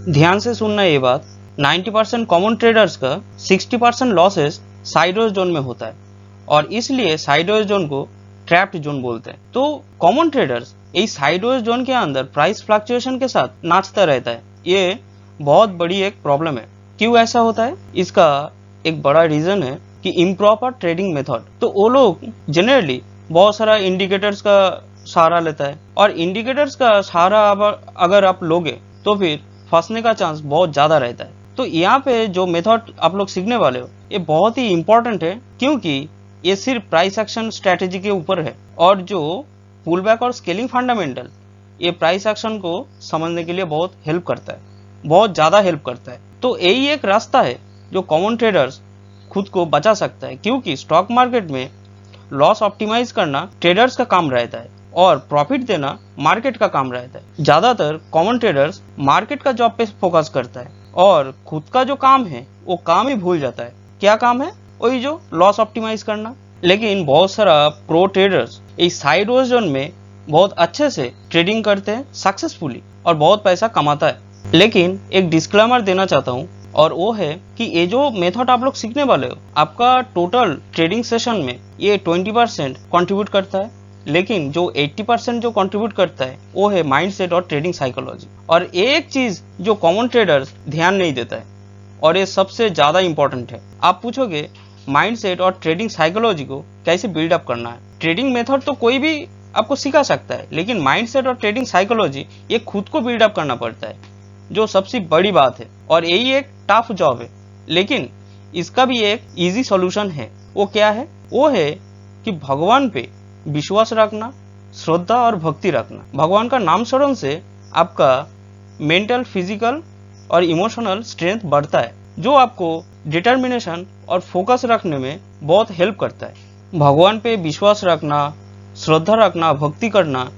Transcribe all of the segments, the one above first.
ध्यान से सुनना ये बात, 90% कॉमन ट्रेडर्स का 60% लॉसेस साइडवेज जोन में होता है और इसलिए साइडवेज जोन को ट्रैप्ड जोन बोलते हैं। तो कॉमन ट्रेडर्स इस साइडवेज जोन के अंदर प्राइस फ्लक्चुएशन के साथ नाचता रहता है। ये बहुत बड़ी एक प्रॉब्लम है। क्यों ऐसा होता है? इसका एक बड़ा रीजन है कि इम्प्रॉपर ट्रेडिंग मेथड। तो वो लोग जनरली बहुत सारा इंडिकेटर्स का सहारा लेता है और इंडिकेटर्स का सहारा अगर आप लोगे तो फिर फंसने का चांस बहुत ज्यादा रहता है। तो यहाँ पे जो मेथड आप लोग सीखने वाले हो ये बहुत ही इंपॉर्टेंट है, क्योंकि ये सिर्फ प्राइस एक्शन स्ट्रेटेजी के ऊपर है और जो पुल बैक और स्केलिंग फंडामेंटल ये प्राइस एक्शन को समझने के लिए बहुत हेल्प करता है, बहुत ज्यादा हेल्प करता है। तो यही एक रास्ता है जो कॉमन ट्रेडर्स खुद को बचा सकता है, क्योंकि स्टॉक मार्केट में लॉस ऑप्टिमाइज करना ट्रेडर्स का काम रहता है और प्रॉफिट देना मार्केट का काम रहता है। ज्यादातर कॉमन ट्रेडर्स मार्केट का जॉब पे फोकस करता है और खुद का जो काम है वो काम ही भूल जाता है। क्या काम है? वही जो लॉस ऑप्टिमाइज करना। लेकिन बहुत सारा प्रो ट्रेडर्स इस साइडवेज जोन में बहुत अच्छे से ट्रेडिंग करते हैं सक्सेसफुली और बहुत पैसा कमाता है। लेकिन एक डिस्क्लेमर देना चाहता हूँ और वो है कि ये जो मेथड आप लोग सीखने वाले हो आपका टोटल ट्रेडिंग सेशन में ये 20% कंट्रीब्यूट करता है, लेकिन जो 80% जो कंट्रीब्यूट करता है वो है माइंडसेट और ट्रेडिंग साइकोलॉजी। और एक चीज जो कॉमन ट्रेडर्स ध्यान नहीं देता है और ये सबसे ज्यादा इंपॉर्टेंट है। आप पूछोगे माइंडसेट और ट्रेडिंग साइकोलॉजी को कैसे बिल्डअप करना है? ट्रेडिंग मेथड तो कोई भी आपको सिखा सकता है, लेकिन माइंडसेट और ट्रेडिंग साइकोलॉजी ये खुद को बिल्डअप करना पड़ता है, जो सबसे बड़ी बात है और यही एक टफ जॉब है। लेकिन इसका भी एक इजी सॉल्यूशन है। वो क्या है? वो है कि भगवान पे विश्वास रखना, श्रद्धा और भक्ति रखना। भगवान का नाम स्मरण से आपका मेंटल, फिजिकल और इमोशनल स्ट्रेंथ बढ़ता है, जो आपको डिटर्मिनेशन और फोकस रखने में बहुत हेल्प करता है। भगवान पे विश्वास रखना, श्रद्धा रखना, भक्ति करना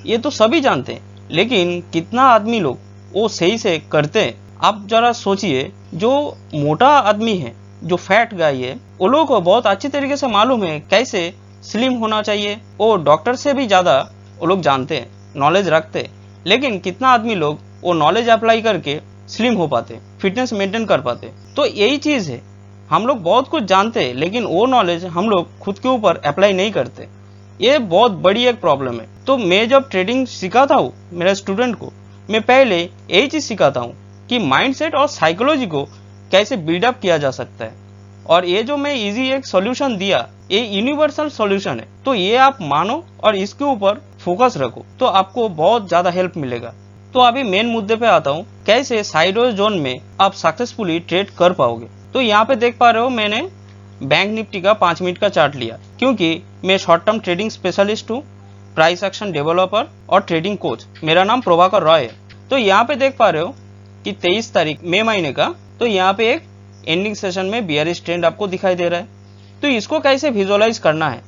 ये तो सभी जानते हैं, लेकिन कितना आदमी लोग वो सही से करते हैं? आप जरा सोचिए, जो मोटा आदमी है, जो फैट गाय है, वो लोगों को बहुत अच्छी तरीके से मालूम है कैसे स्लिम होना चाहिए। वो डॉक्टर से भी ज्यादा वो लोग जानते हैं, नॉलेज रखते हैं। लेकिन कितना आदमी लोग वो नॉलेज अप्लाई करके स्लिम हो पाते, फिटनेस मेंटेन कर पाते? तो यही चीज है, हम लोग बहुत कुछ जानते हैं लेकिन वो नॉलेज हम लोग खुद के ऊपर अप्लाई नहीं करते। ये बहुत बड़ी एक प्रॉब्लम है। तो मैं जब ट्रेडिंग सिखाता हूँ मेरे स्टूडेंट को, मैं पहले यही चीज सिखाता हूँ कि माइंडसेट और साइकोलॉजी को कैसे बिल्डअप किया जा सकता है। और ये जो मैं इजी एक सॉल्यूशन दिया ये यूनिवर्सल सॉल्यूशन है, तो ये आप मानो और इसके ऊपर फोकस रखो तो आपको बहुत ज्यादा हेल्प मिलेगा। तो अभी मेन मुद्दे पे आता हूँ, कैसे साइडवेज जोन में आप सक्सेसफुली ट्रेड कर पाओगे। तो यहाँ पे देख पा रहे हो मैंने बैंक निफ्टी का 5 मिनट का चार्ट लिया, क्योंकि मैं शॉर्ट टर्म ट्रेडिंग स्पेशलिस्ट हूँ, प्राइस एक्शन डेवलपर और ट्रेडिंग कोच। मेरा नाम प्रभाकर रॉय है। तो यहाँ पे देख पा रहे हो कि 23 तारीख मई महीने का, तो यहाँ पे एक एंडिंग सेशन में बियरिश ट्रेंड आपको दिखाई दे रहा है। तो इसको कैसे विजुअलाइज करना है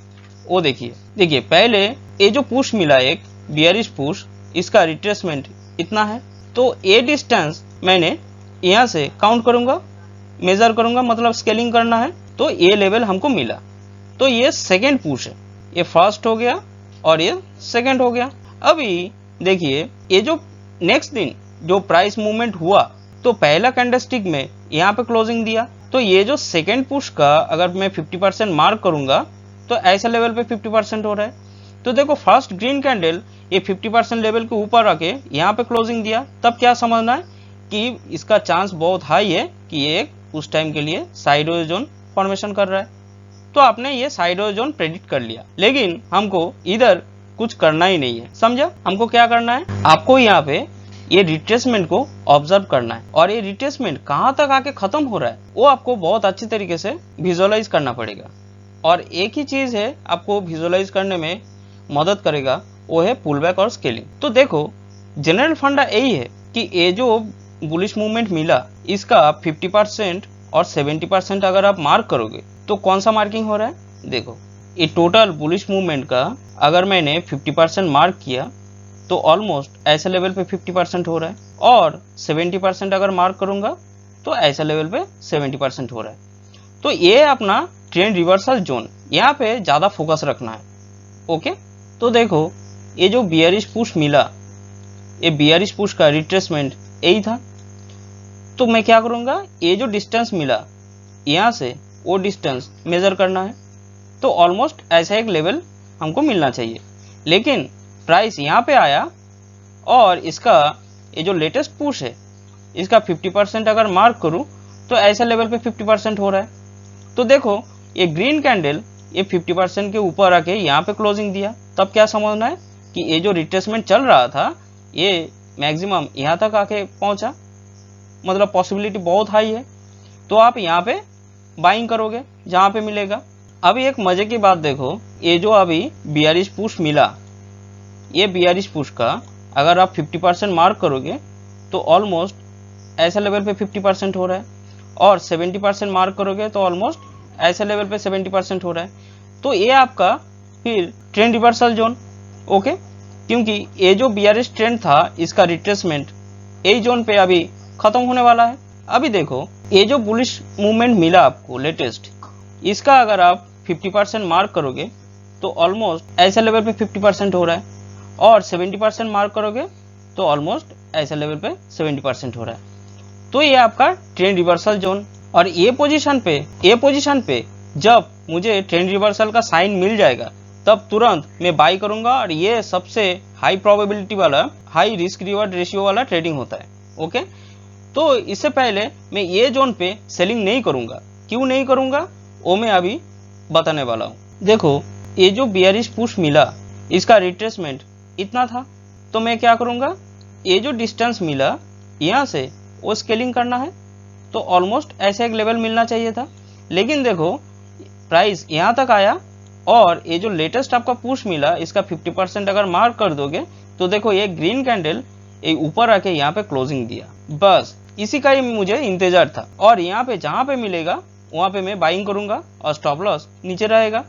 वो देखिए पहले ये जो पुश मिला एक बियरिश पुश, इसका रिट्रेसमेंट इतना है। तो ये डिस्टेंस मैंने यहाँ से काउंट करूंगा, मेजर करूंगा, मतलब स्केलिंग करना है। तो ये लेवल हमको मिला। तो ये सेकेंड पुश है, ये फर्स्ट हो गया और ये सेकेंड हो गया। अभी देखिए ये जो नेक्स्ट दिन जो प्राइस मूवमेंट हुआ, तो पहला कैंडलस्टिक में यहाँ पे क्लोजिंग दिया। तो ये जो सेकेंड पुश का अगर मैं 50% मार्क करूंगा तो ऐसा लेवल पे 50% हो रहा है। तो देखो फर्स्ट ग्रीन कैंडल ये 50% लेवल के ऊपर आके यहाँ पे क्लोजिंग दिया, तब क्या समझना है कि इसका चांस बहुत हाई है कि ये उस टाइम के लिए साइडवेज जोन फॉर्मेशन कर रहा है। तो आपने ये साइडवेज जोन प्रेडिक्ट कर लिया, लेकिन हमको इधर कुछ करना ही नहीं है। समझा? हमको क्या करना है, आपको यहाँ पे ये रिट्रेसमेंट को ऑब्जर्व करना है और ये रिट्रेसमेंट कहाँ तक आके खत्म हो रहा है वो आपको बहुत अच्छी तरीके से विजुअलाइज करना पड़ेगा। और एक ही चीज है आपको विजुअलाइज करने में मदद करेगा, वो है पुल बैक और स्केलिंग। तो देखो जनरल फंडा यही है कि ये जो बुलिश मूवमेंट मिला इसका 50% और 70% अगर आप मार्क करोगे तो कौन सा मार्किंग हो रहा है? देखो ये टोटल बुलिश मूवमेंट का अगर मैंने 50% मार्क किया तो ऑलमोस्ट ऐसे लेवल पे 50% हो रहा है, और 70% अगर मार्क करूंगा तो ऐसा लेवल पे 70% हो रहा है। तो ये अपना ट्रेंड रिवर्सल जोन, यहाँ पे ज्यादा फोकस रखना है। ओके, तो देखो ये जो बियरिश पुश मिला, ये बियरिश पुश का रिट्रेसमेंट यही था। तो मैं क्या करूँगा, ये जो डिस्टेंस मिला यहाँ से वो डिस्टेंस मेजर करना है। तो ऑलमोस्ट ऐसा एक लेवल हमको मिलना चाहिए। लेकिन प्राइस यहाँ पे आया और इसका ये जो लेटेस्ट पुश है इसका 50% अगर मार्क करूँ तो ऐसा लेवल पे 50% हो रहा है। तो देखो ये ग्रीन कैंडल ये 50% के ऊपर आके यहाँ पे क्लोजिंग दिया, तब क्या समझना है कि ये जो रिट्रेसमेंट चल रहा था ये मैक्सिमम यहाँ तक आके पहुँचा, मतलब पॉसिबिलिटी बहुत हाई है। तो आप यहाँ पे बाइंग करोगे जहाँ पे मिलेगा। अभी एक मजे की बात देखो, ये जो अभी बियरिश पुश मिला, ये बियरिश पुश का अगर आप 50% मार्क करोगे तो ऑलमोस्ट ऐसा लेवल पे 50% हो रहा है, और 70% मार्क करोगे तो ऑलमोस्ट ऐसे लेवल पे 70% हो रहा है। तो ये आपका फिर ट्रेंड रिवर्सल जोन, ओके, क्योंकि ये जो बियरिश ट्रेंड था इसका रिट्रेसमेंट यही जोन पे अभी खत्म होने वाला है। अभी देखो ये जो बुलिश मूवमेंट मिला आपको लेटेस्ट, इसका अगर आप 50% मार्क करोगे तो ऑलमोस्ट ऐसे लेवल पे 50% हो रहा है, और 70% मार्क करोगे तो ऑलमोस्ट ऐसे लेवल पे 70% हो रहा है। तो ये आपका ट्रेंड रिवर्सल जोन, और ये पोजीशन पे जब मुझे ट्रेंड रिवर्सल का साइन मिल जाएगा तब तुरंत मैं बाई करूंगा, और ये सबसे हाई प्रोबेबिलिटी वाला, हाई रिस्क रिवॉर्ड रेशियो वाला ट्रेडिंग होता है, ओके। तो इससे पहले मैं ये जोन पे सेलिंग नहीं करूंगा। क्यों नहीं करूंगा वो मैं अभी बताने वाला हूँ। देखो ये जो बियरिश पुश मिला इसका रिट्रेसमेंट इतना था, तो मैं क्या करूंगा, ये जो डिस्टेंस मिला यहाँ से वो स्केलिंग करना है। तो ऑलमोस्ट ऐसा एक लेवल मिलना चाहिए था, लेकिन देखो प्राइस यहाँ तक आया, और ये जो लेटेस्ट आपका पुश मिला इसका 50% अगर मार्क कर दोगे तो देखो ये ग्रीन कैंडल ये ऊपर आके यहाँ पे क्लोजिंग दिया। बस इसी का ही मुझे इंतजार था, और यहाँ पे जहाँ पे मिलेगा वहाँ पे मैं बाइंग करूंगा और स्टॉप लॉस नीचे रहेगा,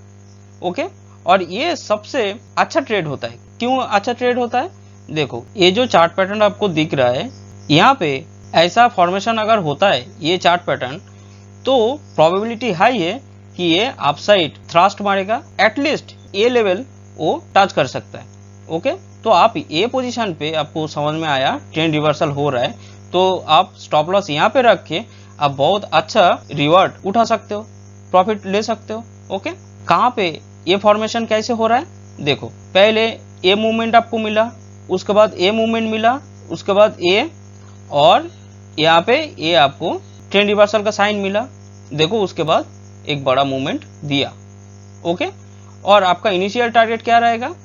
ओके। और ये सबसे अच्छा ट्रेड होता है। क्यों अच्छा ट्रेड होता है, देखो ये जो चार्ट पैटर्न आपको दिख रहा है यहाँ पे ऐसा फॉर्मेशन अगर होता है ये चार्ट पैटर्न, तो प्रोबेबिलिटी हाई है कि ये अपसाइड थ्रस्ट मारेगा, एटलीस्ट ये लेवल वो टच कर सकता है, ओके। तो आप ये पोजीशन पे आपको समझ में आया ट्रेंड रिवर्सल हो रहा है, तो आप स्टॉप लॉस यहाँ पे रख के आप बहुत अच्छा रिवॉर्ड उठा सकते हो, प्रॉफिट ले सकते हो, ओके। कहाँ पे ये फॉर्मेशन कैसे हो रहा है, देखो पहले ये मूवमेंट आपको मिला, उसके बाद ये मूवमेंट मिला, उसके बाद ये, और यहाँ पे ये आपको ट्रेंड रिवर्सल का साइन मिला, देखो उसके बाद एक बड़ा मूवमेंट दिया, ओके। और आपका इनिशियल टारगेट क्या रहेगा,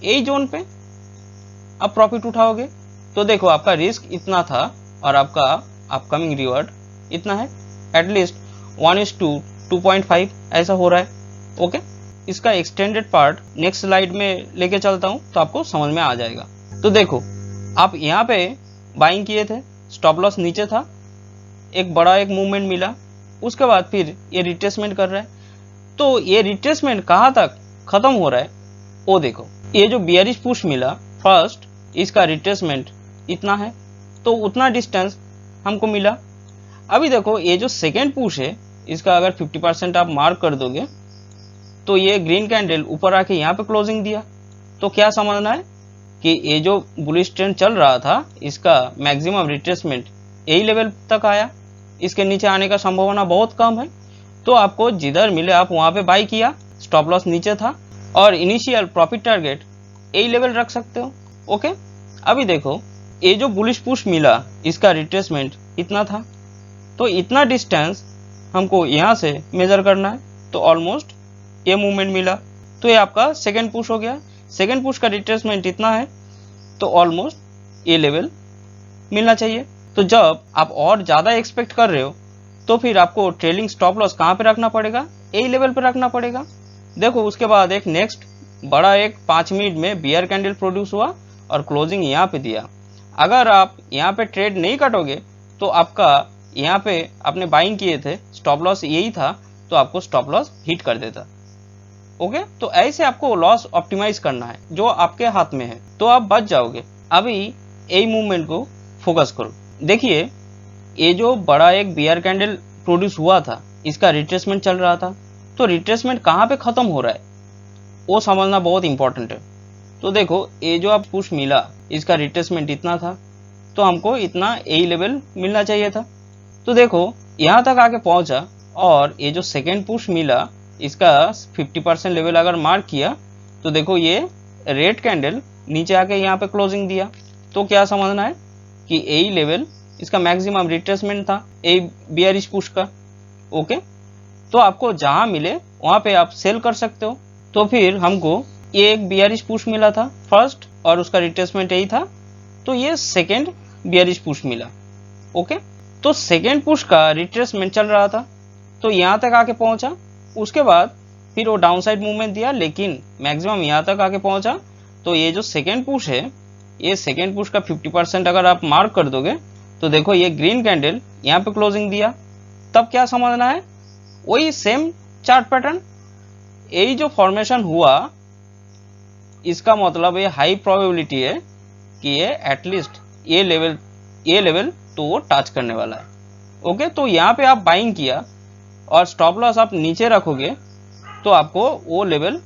यही जोन पे आप प्रॉफिट उठाओगे। तो देखो आपका रिस्क इतना था और आपका अपकमिंग रिवॉर्ड इतना है, एटलीस्ट 1:2.5 ऐसा हो रहा है, ओके। इसका एक्सटेंडेड पार्ट नेक्स्ट स्लाइड में लेके चलता हूँ तो आपको समझ में आ जाएगा। तो देखो आप यहाँ पे बाइंग किए थे, स्टॉप लॉस नीचे था, एक बड़ा एक मूवमेंट मिला, उसके बाद फिर ये रिट्रेसमेंट कर रहा है। तो ये रिट्रेसमेंट कहाँ तक खत्म हो रहा है वो देखो, ये जो बियरिश पुश मिला फर्स्ट, इसका रिट्रेसमेंट इतना है, तो उतना डिस्टेंस हमको मिला। अभी देखो ये जो सेकेंड पुश है इसका अगर 50% आप मार्क कर दोगे तो ये ग्रीन कैंडल ऊपर आके यहाँ पे क्लोजिंग दिया। तो क्या समझना है कि ये जो बुलिश ट्रेंड चल रहा था इसका मैक्सिमम रिट्रेसमेंट यही लेवल तक आया, इसके नीचे आने का संभावना बहुत कम है। तो आपको जिधर मिले आप वहाँ पे बाई किया, स्टॉप लॉस नीचे था, और इनिशियल प्रॉफिट टारगेट यही लेवल रख सकते हो, ओके। अभी देखो ये जो बुलिश पुश मिला इसका रिट्रेसमेंट इतना था, तो इतना डिस्टेंस हमको यहाँ से मेजर करना है, तो ऑलमोस्ट ये मूवमेंट मिला, तो ये आपका सेकेंड पुश हो गया। सेकेंड पुश का रिट्रेसमेंट इतना है, तो ऑलमोस्ट ये लेवल मिलना चाहिए। तो जब आप और ज़्यादा एक्सपेक्ट कर रहे हो तो फिर आपको ट्रेलिंग स्टॉप लॉस कहाँ पे रखना पड़ेगा, यही लेवल पे रखना पड़ेगा। देखो उसके बाद एक नेक्स्ट बड़ा एक 5 मिनट में बियर कैंडल प्रोड्यूस हुआ और क्लोजिंग यहाँ पे दिया। अगर आप यहाँ पे ट्रेड नहीं काटोगे तो आपका यहाँ पे आपने बाइंग किए थे, स्टॉप लॉस यही था, तो आपको स्टॉप लॉस हिट कर देता, ओके। तो ऐसे आपको लॉस ऑप्टिमाइज करना है जो आपके हाथ में है, तो आप बच जाओगे। अभी यही मूवमेंट को फोकस करो। देखिए ये जो बड़ा एक बियर कैंडल प्रोड्यूस हुआ था इसका रिट्रेसमेंट चल रहा था, तो रिट्रेसमेंट कहाँ पे खत्म हो रहा है वो समझना बहुत इंपॉर्टेंट है। तो देखो ये जो आप पुश मिला इसका रिट्रेसमेंट इतना था, तो हमको इतना ए लेवल मिलना चाहिए था। तो देखो यहाँ तक आके पहुंचा और ये जो सेकेंड पुश मिला इसका 50% लेवल अगर मार्क किया तो देखो ये रेड कैंडल नीचे आके यहाँ पे क्लोजिंग दिया। तो क्या समझना है कि ए लेवल इसका मैक्सिमम रिट्रेसमेंट था ए बियरिश पुश का। ओके, तो आपको जहां मिले वहां पे आप सेल कर सकते हो। तो फिर हमको ये एक बियरिश पुश मिला था फर्स्ट और उसका रिट्रेसमेंट यही था, तो ये सेकेंड बियरिश पुश मिला। ओके, तो सेकेंड पुश का रिट्रेसमेंट चल रहा था तो यहाँ तक आके पहुंचा, उसके बाद फिर वो डाउनसाइड मूवमेंट दिया लेकिन मैक्सिमम यहाँ तक आके पहुंचा। तो ये जो सेकेंड पुश है ये सेकेंड पुश का 50% अगर आप मार्क कर दोगे तो देखो ये ग्रीन कैंडल यहाँ पे क्लोजिंग दिया। तब क्या समझना है, वही सेम चार्ट पैटर्न, यही जो फॉर्मेशन हुआ इसका मतलब ये हाई प्रोबेबिलिटी है कि ये एटलीस्ट ये लेवल तो वो टच करने वाला है। ओके, तो यहाँ पे आप बाइंग किया और स्टॉप लॉस आप नीचे रखोगे तो आपको वो लेवल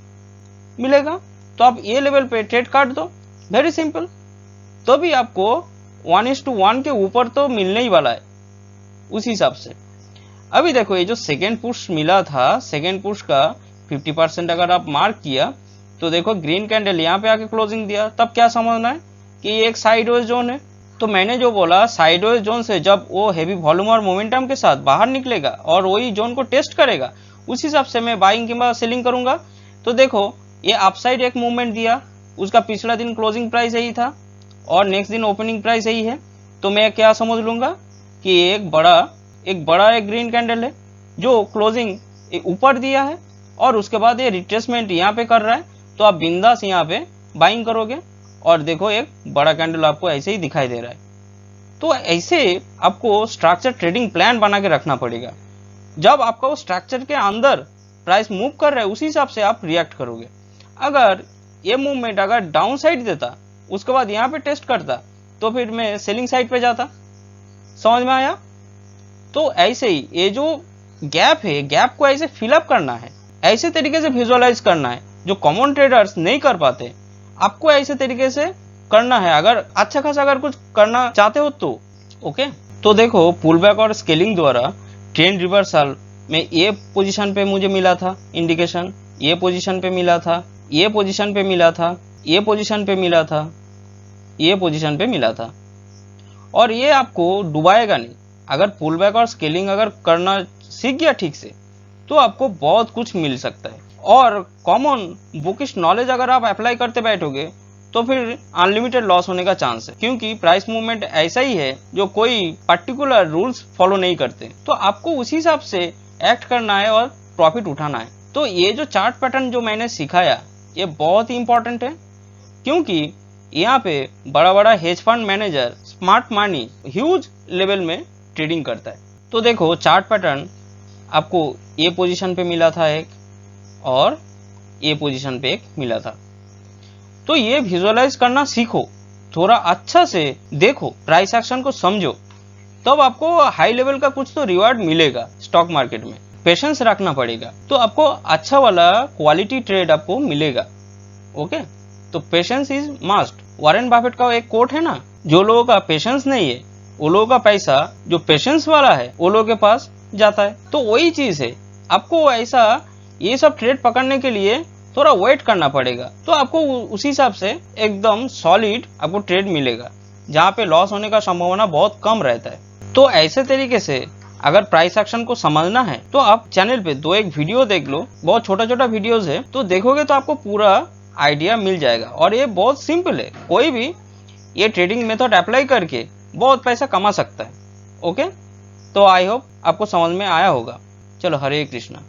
मिलेगा। तो आप ये लेवल पे ट्रेड काट दो, वेरी सिंपल। तो भी आपको 1:1 के ऊपर तो मिलने ही वाला है उस हिसाब से। अभी देखो ये जो सेकेंड पुश मिला था, सेकेंड पुश का 50% अगर आप मार्क किया तो देखो ग्रीन कैंडल यहाँ पे आके क्लोजिंग दिया। तब क्या समझना है कि ये एक साइडवेज जोन है। तो मैंने जो बोला साइडवेज जोन से जब वो हैवी वॉल्यूम और मोमेंटम के साथ बाहर निकलेगा और वही जोन को टेस्ट करेगा उस हिसाब से मैं बाइंग किंबा सेलिंग करूंगा। तो देखो ये अपसाइड एक मूवमेंट दिया, उसका पिछला दिन क्लोजिंग प्राइस यही था और नेक्स्ट दिन ओपनिंग प्राइस यही है। तो मैं क्या समझ लूंगा कि एक बड़ा एक ग्रीन कैंडल है जो क्लोजिंग ऊपर दिया है और उसके बाद ये रिट्रेसमेंट यहाँ पे कर रहा है। तो आप बिंदास यहाँ पे बाइंग करोगे और देखो एक बड़ा कैंडल आपको ऐसे ही दिखाई दे रहा है। तो ऐसे आपको स्ट्रक्चर ट्रेडिंग प्लान बना के रखना पड़ेगा। जब आपका वो स्ट्रक्चर के अंदर प्राइस मूव कर रहा है उसी हिसाब से आप रिएक्ट करोगे। अगर ये मूवमेंट अगर डाउन साइड देता उसके बाद यहाँ पे टेस्ट करता तो फिर मैं सेलिंग साइड पे जाता। समझ में आया? तो ऐसे ही ये जो गैप है, गैप को ऐसे फिलअप करना है, ऐसे तरीके से विजुअलाइज करना है जो कॉमन ट्रेडर्स नहीं कर पाते। आपको ऐसे तरीके से करना है अगर अच्छा खासा अगर कुछ करना चाहते हो तो। ओके, तो देखो पुल बैक और स्केलिंग द्वारा ट्रेंड रिवर्सल में ये पोजीशन पे मुझे मिला था इंडिकेशन, ये पोजीशन पे मिला था, ये पोजीशन पे मिला था, ये पोजीशन पे मिला था, ये पोजीशन पे मिला था। और ये आपको डुबाएगा नहीं। अगर पुल बैक और स्केलिंग अगर करना सीख गया ठीक से तो आपको बहुत कुछ मिल सकता है। और कॉमन बुकिश नॉलेज अगर आप अप्लाई करते बैठोगे तो फिर अनलिमिटेड लॉस होने का चांस है, क्योंकि प्राइस मूवमेंट ऐसा ही है जो कोई पर्टिकुलर रूल्स फॉलो नहीं करते। तो आपको उसी हिसाब से एक्ट करना है और प्रॉफिट उठाना है। तो ये जो चार्ट पैटर्न जो मैंने सिखाया ये बहुत ही इंपॉर्टेंट है, क्योंकि यहाँ पे बड़ा बड़ा hedge fund manager smart money huge level में ट्रेडिंग करता है। तो देखो चार्ट पैटर्न आपको ये पोजीशन पे मिला था एक और ये पोजीशन पे एक मिला था। तो ये विजुअलाइज करना सीखो, थोड़ा अच्छा से देखो, प्राइस एक्शन को समझो, तब आपको हाई लेवल का कुछ तो रिवार्ड मिलेगा स्टॉक मार्केट में। पेशेंस रखना पड़ेगा तो आपको अच्छा वाला क्वालिटी ट्रेड आपको मिलेगा। ओके, तो patience is must. Warren Buffett का एक कोट है ना, जो लोगों का पेशेंस नहीं है वो लोगों का पैसा जो पेशेंस वाला है वो लोगों के पास जाता है। तो वही चीज है, आपको ऐसा ये सब ट्रेड पकड़ने के लिए थोड़ा वेट करना पड़ेगा। तो आपको उसी हिसाब से एकदम सॉलिड आपको ट्रेड मिलेगा जहाँ पे लॉस होने का संभावना बहुत कम रहता है। तो ऐसे तरीके से अगर प्राइस एक्शन को समझना है तो आप चैनल पे 2-1 वीडियो देख लो, बहुत छोटा छोटा वीडियोस है, तो देखोगे तो आपको पूरा आइडिया मिल जाएगा। और ये बहुत सिंपल है, कोई भी ये ट्रेडिंग मेथड अप्लाई करके बहुत पैसा कमा सकता है। ओके, तो आई होप आपको समझ में आया होगा। चलो, हरे कृष्णा।